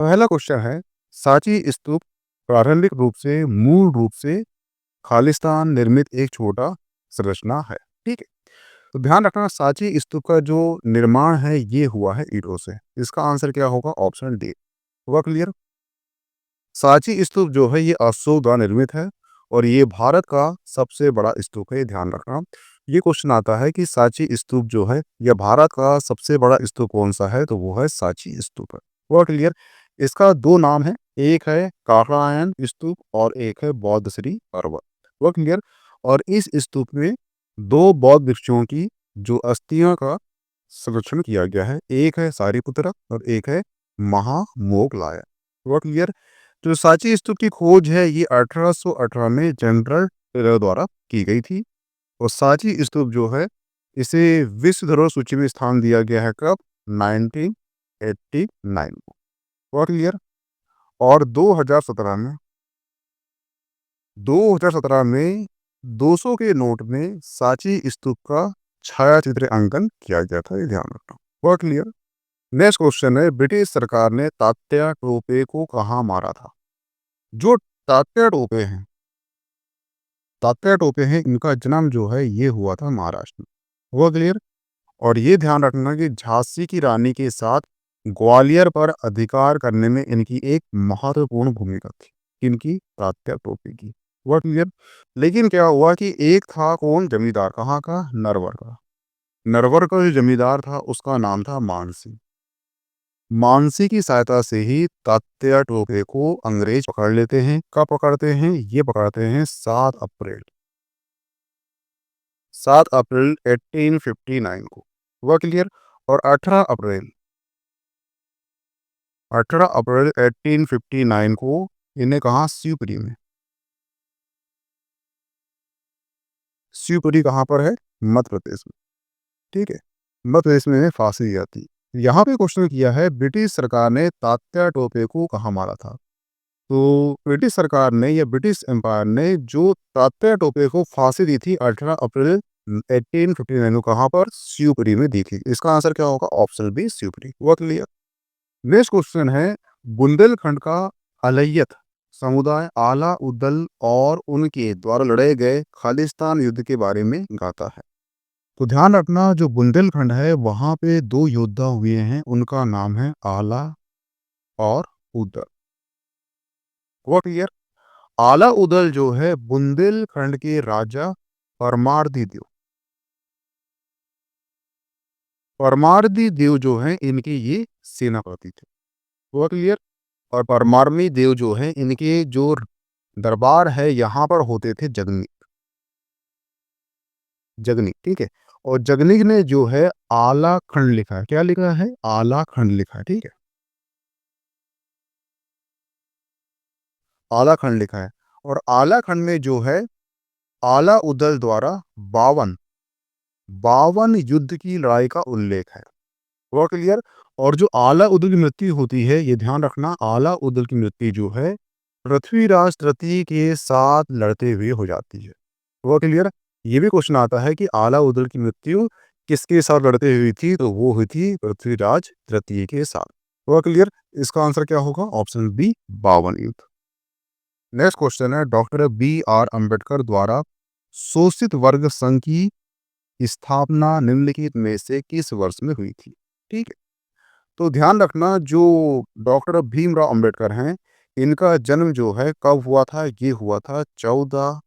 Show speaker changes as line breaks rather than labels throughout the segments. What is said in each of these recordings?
पहला क्वेश्चन है, सांची स्तूप प्रारंभिक रूप से मूल रूप से खालिस्तान निर्मित एक छोटा संरचना है। ठीक है। तो ध्यान रखना, सांची स्तूप का जो निर्माण है ये हुआ है ईंटों से। इसका आंसर क्या होगा? Option D. हुआ क्लियर? सांची स्तूप जो है ये अशोक द्वारा निर्मित है और ये भारत का सबसे बड़ा स्तूप है, ये ध्यान रखना। ये क्वेश्चन आता है कि सांची स्तूप जो है यह भारत का सबसे बड़ा स्तूप कौन सा है, तो वो है सांची स्तूप है। हुआ क्लियर? इसका दो नाम है, एक है काकड़ायन स्तूप और एक है बौद्ध श्री पर्वत। हुआ क्लियर? और इस स्तूप में दो बौद्ध भिक्षुओं की जो अस्थियों का संरक्षण किया गया है, एक है सारिपुत्र और एक है महामोगलाय। हुआ क्लियर? जो सांची स्तूप की खोज है ये 1818 में जनरल टेलर द्वारा की गई थी। और सांची स्तूप जो है इसे विश्व धरोहर सूची में स्थान दिया गया है कब? 1989 को। हुआ क्लियर? और 2017 में 200 के नोट में सांची स्तूप का छायाचित्र अंकन किया गया था, ये ध्यान रखना। हुआ क्लियर? नेक्स्ट क्वेश्चन है, ब्रिटिश सरकार ने तात्या टोपे को कहाँ मारा था? जो तात्या टोपे हैं इनका जन्म जो है ये हुआ था महाराष्ट्र में। हुआ क्लियर? और ये ध्यान रखना कि झांसी की रानी के साथ ग्वालियर पर अधिकार करने में इनकी एक महत्वपूर्ण भूमिका थी। किनकी? तात्या टोपे की। हुआ क्लियर? लेकिन क्या हुआ कि एक था कौन? जमींदार। कहाँ का? नरवर का। नरवर का जो जमींदार था उसका नाम था मानसी। मानसी की सहायता से ही तात्या टोपे को अंग्रेज पकड़ लेते हैं। कब पकड़ते हैं? ये पकड़ते हैं 7 अप्रैल 1859 को। हुआ क्लियर? और 18 अप्रैल 1859 को इन्हें कहा? शिवपुरी में। शिवपुरी कहाँ पर है? मध्य प्रदेश में। ठीक है। मध्य प्रदेश में इन्हें फांसी दी जाती। यहाँ पे क्वेश्चन किया है, ब्रिटिश सरकार ने तात्या टोपे को कहाँ मारा था? तो ब्रिटिश सरकार ने या ब्रिटिश एम्पायर ने जो तात्या टोपे को फांसी दी थी 18 अप्रैल 1859 को, कहाँ पर? शिवपुरी में दी थी। इसका आंसर क्या होगा? Option B, Shivpuri. हुआ क्लियर? नेक्स्ट क्वेश्चन है, बुंदेलखंड का अलैयत समुदाय आला उदल और उनके द्वारा लड़े गए खालिस्तान युद्ध के बारे में गाता है। तो ध्यान रखना, जो बुंदेलखंड है वहां पे दो योद्धा हुए हैं, उनका नाम है आला और उदल। हुआ क्लियर? आला उदल जो है बुंदेलखंड के राजा परमार्दी देव जो है इनके ये सेनापति थे। हुआ क्लियर? और परमार्मी देव जो है इनके जो दरबार है यहाँ पर होते थे जगनी। ठीक है। और जगनी ने जो है आला खंड लिखा है। क्या लिखा है? आला खंड लिखा है। ठीक है। आला खंड लिखा है। और आला खंड में जो है आला उदल द्वारा 52 युद्ध की लड़ाई का उल्लेख है। हुआ क्लियर? और जो आला उदल की मृत्यु होती है, ये ध्यान रखना, आला उदल की मृत्यु जो है पृथ्वीराज तृतीय के साथ लड़ते हुए हो जाती है। हुआ क्लियर? ये भी क्वेश्चन आता है कि आला उदल की मृत्यु किसके साथ लड़ते हुई थी, तो वो हुई थी पृथ्वीराज तृतीय के साथ। हुआ क्लियर? इसका आंसर क्या होगा? ऑप्शन बी, 52 युद्ध। नेक्स्ट क्वेश्चन है, डॉक्टर बी आर अम्बेडकर द्वारा शोषित वर्ग संघ की स्थापना निम्नलिखित में से किस वर्ष में हुई थी? ठीक है। तो ध्यान रखना, जो डॉक्टर भीमराव अंबेडकर हैं इनका जन्म जो है कब हुआ था? ये हुआ था 14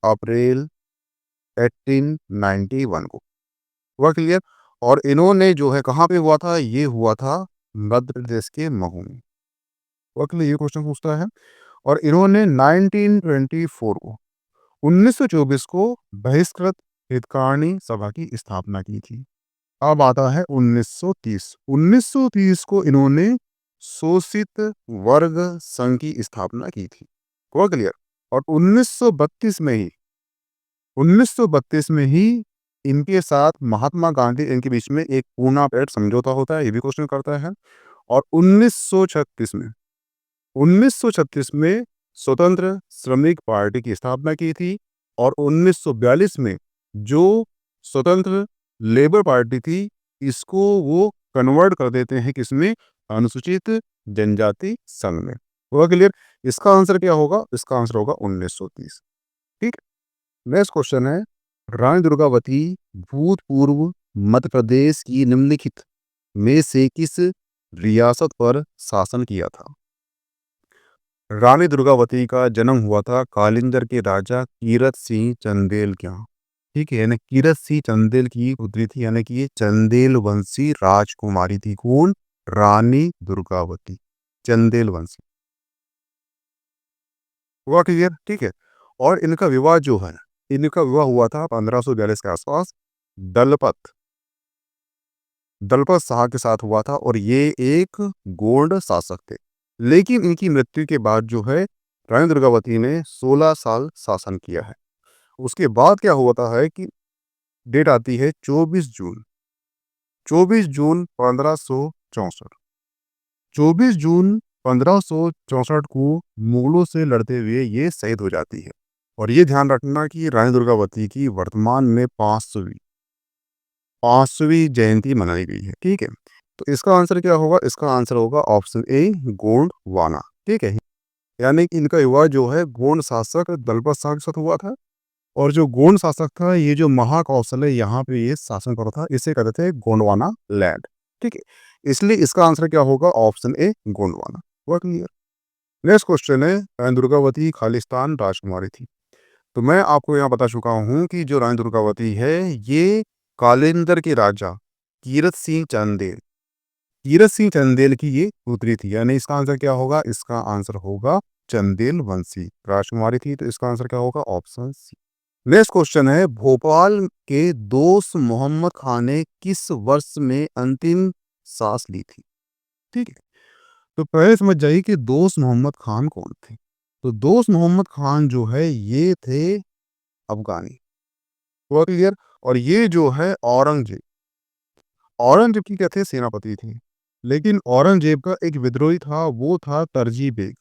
अप्रैल 1891 को। हुआ क्लियर? और इन्होंने जो है कहाँ पे हुआ था? ये हुआ था मध्य प्रदेश के महू में। हुआ क्लियर? ये क्वेश्चन पूछता है। और इन्होंने 1924 को बहिष्कृत हितकारिणी सभा की स्थापना की थी। अब आता है 1930। 1930 को इन्होंने शोषित वर्ग संघ की स्थापना की थी। हुआ क्लियर? और 1932 में ही इनके साथ महात्मा गांधी इनके बीच में एक पूना पेड़ समझौता होता है, ये भी क्वेश्चन करता है। और 1936 में स्वतंत्र श्रमिक पार्टी की स्थापना की थी। और 1942 में जो स्वतंत्र लेबर पार्टी थी, इसको वो कन्वर्ट कर देते हैं किसमें? अनुसूचित जनजाति संघ में। हुआ क्लियर? इसका आंसर क्या होगा? इसका आंसर होगा 1930। ठीक। नेक्स्ट क्वेश्चन है, रानी दुर्गावती भूतपूर्व मध्य प्रदेश की निम्नलिखित में से किस रियासत पर शासन किया था? रानी दुर्गावती का जन्म हुआ था कालिंगर के राजा कीरत सिंह चंदेल के यहाँ। ठीक है, यानी कीरत सिंह चंदेल की पुत्री थी, यानी कि ये चंदेल वंशी राजकुमारी थी। कौन? रानी दुर्गावती, चंदेल वंशी। हुआ क्लियर? ठीक है। और इनका विवाह जो है, इनका विवाह हुआ था 1542 के आसपास दलपत दलपत शाह के साथ हुआ था, और ये एक गोंड शासक थे। लेकिन इनकी मृत्यु के बाद जो है, रानी दुर्गावती ने 16 साल शासन किया है। उसके बाद क्या होता है कि डेट आती है 24 जून 1564। 24 जून 1564 को मुगलों से लड़ते हुए ये शहीद हो जाती है। और ये ध्यान रखना कि रानी दुर्गावती की वर्तमान में 500वीं जयंती मनाई गई है। ठीक है, तो इसका आंसर क्या होगा? इसका आंसर होगा ऑप्शन ए, गोंडवाना। ठीक है, यानी कि इनका विवाह जो है गोंड शासक दलपत शाह के साथ हुआ था। और जो गोंड शासक था, ये जो महाकौशल है, यहाँ पे ये शासन कर रहा था, इसे कहते थे गोंडवाना लैंड। ठीक है, इसलिए इसका आंसर क्या होगा? Option A, Gondwana. हुआ क्लियर? नेक्स्ट क्वेश्चन है, रानी दुर्गावती खालिस्तान राजकुमारी थी। तो मैं आपको यहाँ बता चुका हूँ कि जो रानी दुर्गावती है, ये कालिंदर के राजा कीरत सिंह चंदेल की ये पुत्री थी। यानी इसका आंसर क्या होगा? इसका आंसर होगा चंदेल वंशी राजकुमारी थी। तो इसका आंसर क्या होगा? ऑप्शन सी। नेक्स्ट क्वेश्चन है, भोपाल के दोस्त मोहम्मद खान ने किस वर्ष में अंतिम सांस ली थी? ठीक है, तो पहले समझ जाइए कि दोस्त मोहम्मद खान कौन थे। तो दोस्त मोहम्मद खान जो है, ये थे अफगानी। हुआ क्लियर? और ये जो है औरंगजेब औरंगजेब की क्या थे? सेनापति थे। लेकिन औरंगजेब का एक विद्रोही था, वो था तरजी बेग।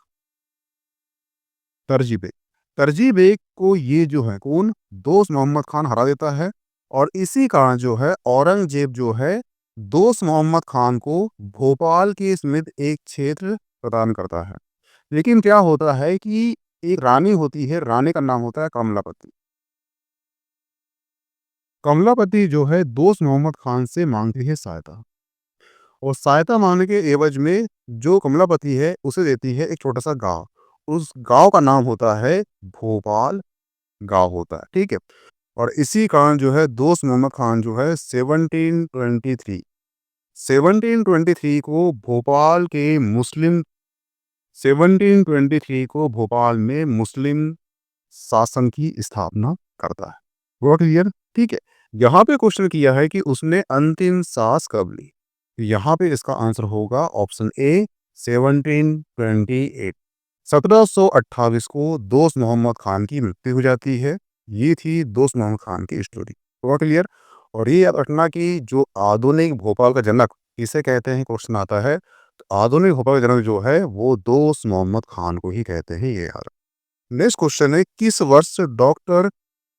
तरजी बेग तरजी बेग को ये जो है कौन? दोस्त मोहम्मद खान हरा देता है। और इसी कारण जो है, औरंगजेब जो है दोस्त मोहम्मद खान को भोपाल के समीप एक क्षेत्र प्रदान करता है। लेकिन क्या होता है कि एक रानी होती है, रानी का नाम होता है कमलापति। कमलापति जो है दोस्त मोहम्मद खान से मांगती है सहायता, और सहायता मांगने के एवज में जो कमलापति है, उसे देती है एक छोटा सा गांव। उस गांव का नाम होता है भोपाल गांव होता है। ठीक है, और इसी कारण जो है दोस्त मोहम्मद खान जो है 1723 को भोपाल के मुस्लिम 1723 को भोपाल में मुस्लिम शासन की स्थापना करता है। हुआ क्लियर? ठीक है, यहाँ पे क्वेश्चन किया है कि उसने अंतिम सांस कब ली। यहाँ पे इसका आंसर होगा ऑप्शन ए, 1728। 1728 को दोस्त मोहम्मद खान की मृत्यु हो जाती है। ये थी दोस्त मोहम्मद खान की स्टोरी। हुआ क्लियर? और ये याद रखना कि जो आधुनिक भोपाल का जनक किसे कहते हैं, क्वेश्चन आता है, तो आधुनिक भोपाल का जनक जो है वो दोस्त मोहम्मद खान को ही कहते हैं। ये यार, नेक्स्ट क्वेश्चन है, किस वर्ष डॉक्टर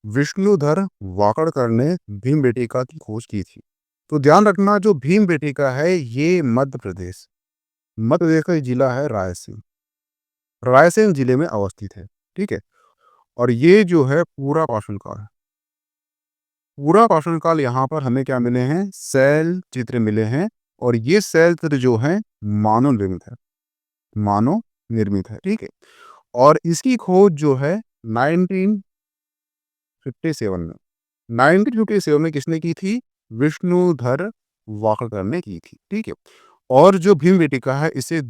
विष्णुधर वाकड़कर ने भीम बेटिका की खोज की थी? तो ध्यान रखना, जो भीम बेटिका है, ये मध्य प्रदेश का जिला है रायसेन। रायसेन जिले में अवस्थित है। ठीक है, और ये जो है पूरा पाषाण काल यहाँ पर हमें क्या मिले हैं? शैल चित्र मिले हैं। और ये शैल चित्र जो है मानव निर्मित है। ठीक है, और इसकी खोज जो है 1957 में 1957 में किसने की थी? विष्णुधर वाकड़कर ने की थी। ठीक है, और जो भीम बेटिका है, इसे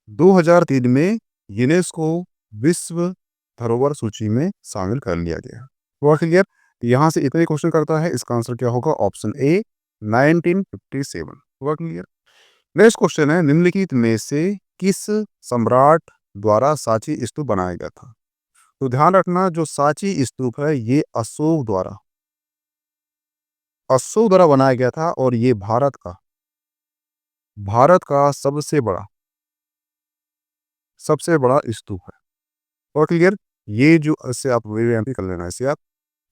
2003 में यूनेस्को विश्व धरोहर सूची में शामिल कर लिया गया। हुआ क्लियर? यहाँ से इतने क्वेश्चन करता है, इसका आंसर क्या होगा? Option A, 1957। हुआ क्लियर? नेक्स्ट क्वेश्चन है, निम्नलिखित में से किस सम्राट द्वारा सांची स्तूप बनाया गया था? तो ध्यान रखना, जो सांची स्तूप है, ये अशोक द्वारा बनाया गया था। और ये भारत का सबसे बड़ा स्तूप है। और क्लियर? ये जो इससे आप कर लेना इसे आप,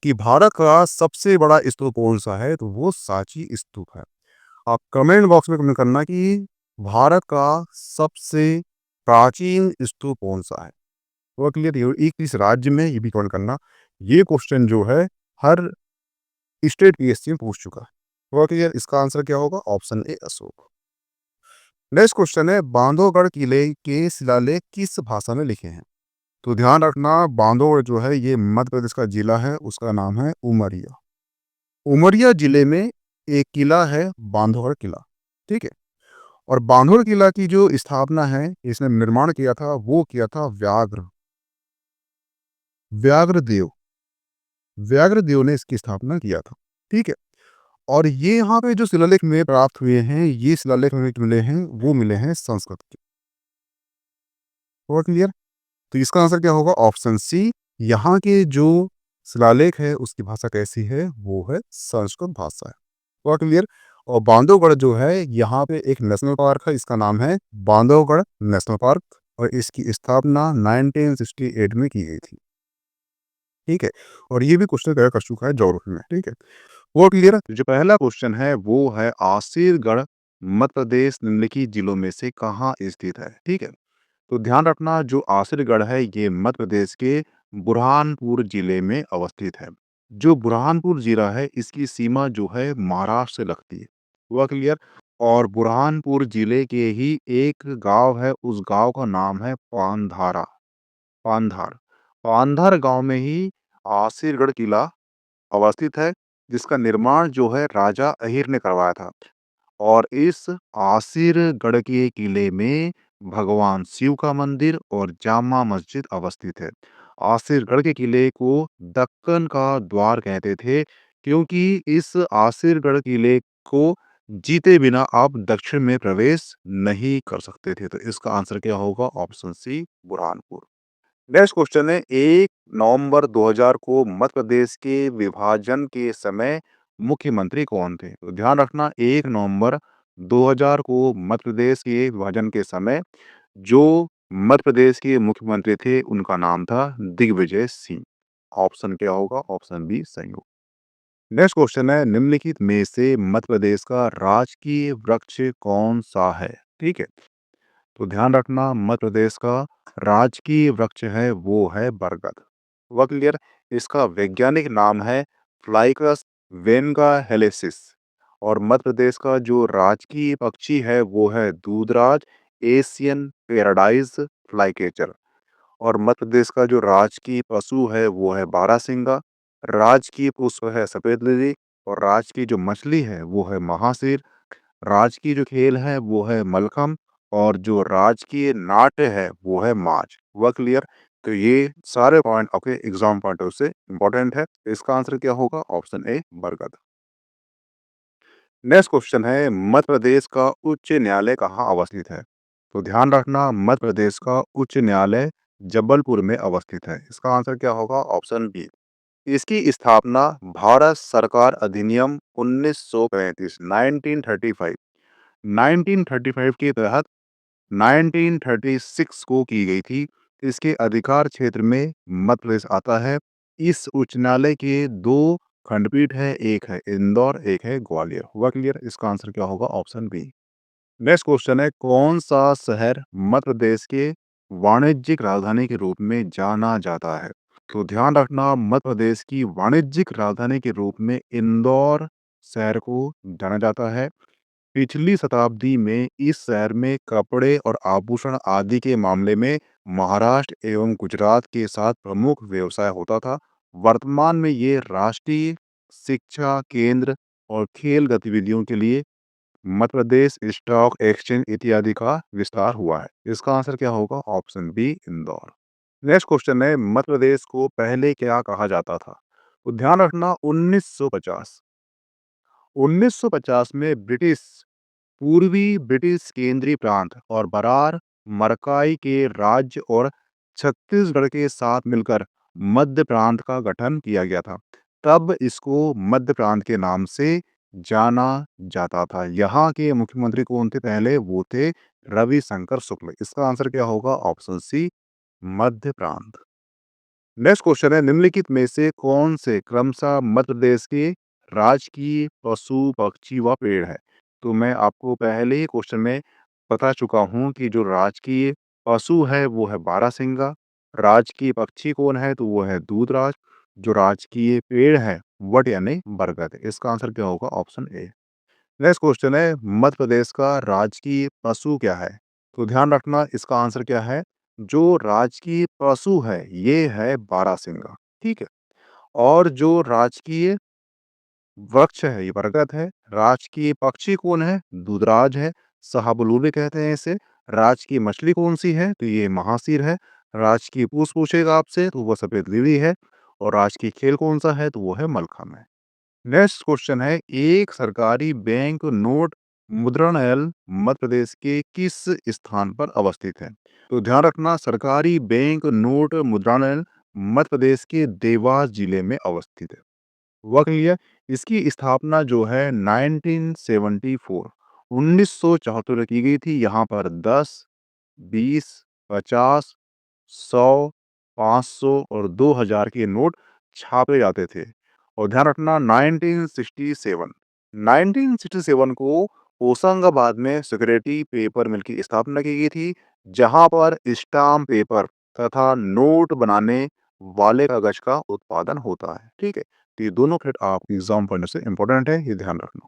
कि भारत का सबसे बड़ा स्तूप कौन सा है, तो वो सांची स्तूप है। आप कमेंट बॉक्स में कमेंट करना कि भारत का सबसे प्राचीन स्तूप कौन-सा है? हुआ क्लियर? ये एक इस राज्य में ये भी कमेंट करना। ये क्वेश्चन जो है हर स्टेट पीएससी में पूछ चुका है। हुआ क्लियर? इसका आंसर क्या होगा? Option A Ashok. Next question है बांधवगढ़ किले के शिलालेख किस भाषा में लिखे हैं? तो ध्यान रखना बांधवगढ़ जो है ये मध्य प्रदेश का जिला है, उसका नाम है उमरिया। उमरिया जिले में एक किला है बांधवगढ़ किला, ठीक है? और बांधवगढ़ किला की जो स्थापना है, इसने निर्माण किया था, वो किया था व्याघ्रदेव। व्याघ्रदेव ने इसकी स्थापना किया था, ठीक है? और ये यहाँ पे जो शिलालेख में प्राप्त हुए हैं, ये शिलालेख में मिले हैं, वो मिले हैं संस्कृत के। हुआ क्लियर? तो इसका आंसर क्या होगा? Option C. यहाँ के जो शिलालेख है, उसकी भाषा कैसी है? वो है संस्कृत भाषा है। हुआ क्लियर? और बांधवगढ़ जो है, यहाँ पे एक नेशनल पार्क है, इसका नाम है बांधवगढ़ नेशनल पार्क और इसकी स्थापना 1968 में की गई थी, ठीक है? और ये भी क्वेश्चन करा कर चुका है ज्योग्राफी में, ठीक है? वो क्लियर है? जो पहला क्वेश्चन है वो है आसिरगढ़ मध्य प्रदेश निम्नलिखित जिलों में से कहाँ स्थित है? ठीक है? तो ध्यान रखना जो आसिरगढ़ है ये मध्य प्रदेश के बुरहानपुर जिले में अवस्थित है। जो बुरहानपुर जिला है इसकी सीमा जो है महाराष्ट्र से लगती है। हुआ क्लियर? और बुरहानपुर जिले के ही एक गांव है, उस गांव का नाम है पांधारा। पांधार। पांधार गांव में ही आसिरगढ़ किला अवस्थित है, जिसका निर्माण जो है राजा अहिर ने करवाया था। और इस आसिरगढ़ के किले में भगवान शिव का मंदिर और जामा मस्जिद अवस्थित है। आसिरगढ़ के किले को दक्कन का द्वार कहते थे, क्योंकि इस आसिरगढ़ किले को जीते बिना आप दक्षिण में प्रवेश नहीं कर सकते थे। तो इसका आंसर क्या होगा? Option C Burhanpur. Next question है 1 नवंबर 2000 को मध्य प्रदेश के विभाजन के समय मुख्यमंत्री कौन थे? तो ध्यान रखना 1 नवंबर 2000 को मध्य प्रदेश के विभाजन के समय जो मध्य प्रदेश के मुख्यमंत्री थे उनका नाम था दिग्विजय सिंह। ऑप्शन क्या होगा? ऑप्शन बी सही होगा। नेक्स्ट क्वेश्चन है निम्नलिखित में से मध्य प्रदेश का राजकीय वृक्ष कौन सा है? ठीक है, तो ध्यान रखना मध्य प्रदेश का राजकीय वृक्ष है वो है बरगद। हुआ क्लियर? इसका वैज्ञानिक नाम है फ्लाइकस वेनगा हेलेसिस। और मध्य प्रदेश का जो राजकीय पक्षी है वो है दूधराज एशियन पैराडाइज फ्लाईकेचर। और मध्य प्रदेश का जो राजकीय पशु है वो है बारहसिंगा। राजकीय पुष्प है सफेद लिली। और राज की जो मछली है वो है महासीर। राज की जो खेल है वो है मलखम। और जो राजकीय नाट्य है वो है माच। हुआ क्लियर? तो ये सारे पॉइंट आपके एग्जाम पॉइंट ऑफ से इंपॉर्टेंट है। तो इसका आंसर क्या होगा? ऑप्शन ए बरगद। नेक्स्ट क्वेश्चन है मध्य प्रदेश का उच्च न्यायालय कहाँ अवस्थित है? तो ध्यान रखना मध्य प्रदेश का उच्च न्यायालय जबलपुर में अवस्थित है। इसका आंसर क्या होगा? Option B. इसकी स्थापना भारत सरकार अधिनियम 1935 1935 1935 के तहत 1936 को की गई थी। इसके अधिकार क्षेत्र में मध्य प्रदेश आता है। इस उच्च न्यायालय के दो खंडपीठ है, एक है इंदौर, एक है ग्वालियर। हुआ क्लियर? इसका आंसर क्या होगा? Option B. नेक्स्ट क्वेश्चन है कौन सा शहर मध्य प्रदेश के वाणिज्यिक राजधानी के रूप में जाना जाता है? तो ध्यान रखना मध्य प्रदेश की वाणिज्यिक राजधानी के रूप में इंदौर शहर को जाना जाता है। पिछली शताब्दी में इस शहर में कपड़े और आभूषण आदि के मामले में महाराष्ट्र एवं गुजरात के साथ प्रमुख व्यवसाय होता था। वर्तमान में ये राष्ट्रीय शिक्षा केंद्र और खेल गतिविधियों के लिए मध्य प्रदेश स्टॉक एक्सचेंज इत्यादि का विस्तार हुआ है। इसका आंसर क्या होगा? Option B Indore. Next question है मध्य प्रदेश को पहले क्या कहा जाता था? तो ध्यान रखना 1950 1950 में ब्रिटिश पूर्वी ब्रिटिश केंद्रीय प्रांत और बरार मरकाई के राज्य और छत्तीसगढ़ के साथ मिलकर मध्य प्रांत का गठन किया गया था। तब इसको मध्य प्रांत के नाम से जाना जाता था। यहाँ के मुख्यमंत्री कौन थे पहले? वो थे रविशंकर शुक्ल। इसका आंसर क्या होगा? ऑप्शन सी मध्य प्रांत। नेक्स्ट क्वेश्चन है निम्नलिखित में से कौन से क्रमशः मध्य प्रदेश के राजकीय पशु पक्षी व पेड़ है? तो मैं आपको पहले ही क्वेश्चन में बता चुका हूँ कि जो राजकीय पशु है वो है बारहसिंगा, राजकीय पक्षी कौन है तो वो है दूधराज, जो राजकीय पेड़ है वट यानी बरगद। इसका आंसर क्या होगा? Option A. नेक्स्ट क्वेश्चन है, मध्य प्रदेश का राजकीय पशु क्या है? तो ध्यान रखना इसका आंसर क्या है? जो राजकीय पशु है ये है बारहसिंगा। ठीक है। और जो राजकीय वृक्ष है ये बरगद है। राजकीय पक्षी कौन है? दूधराज है, शाहबलूत भी कहते हैं इसे। राजकीय मछली कौन सी है? तो ये महासीर है। राजकीय पुष्प पूछेगा आपसे तो वो सफेद लिली है। और राजकीय खेल कौन सा है? तो वो है मलखम्ब है। नेक्स्ट क्वेश्चन है, एक सरकारी बैंक नोट मुद्रणालय मध्य प्रदेश के किस स्थान पर अवस्थित है? तो ध्यान रखना सरकारी बैंक नोट मुद्रणालय मध्य प्रदेश के देवास जिले में अवस्थित है। हुआ क्लियर? इसकी स्थापना जो है 1974 1974 की गई थी। यहाँ पर 10, 20, 50, 100, 500 और 2000 के नोट छापे जाते थे। और ध्यान रखना 1967 को होशंगाबाद में सिक्योरिटी पेपर मिल की स्थापना की गई थी, जहां पर स्टाम्प पेपर तथा नोट बनाने वाले कागज का उत्पादन होता है। ठीक है। तो ये दोनों क्रेडिट आपके एग्जाम पढ़ने से इंपॉर्टेंट है, ये ध्यान रखना।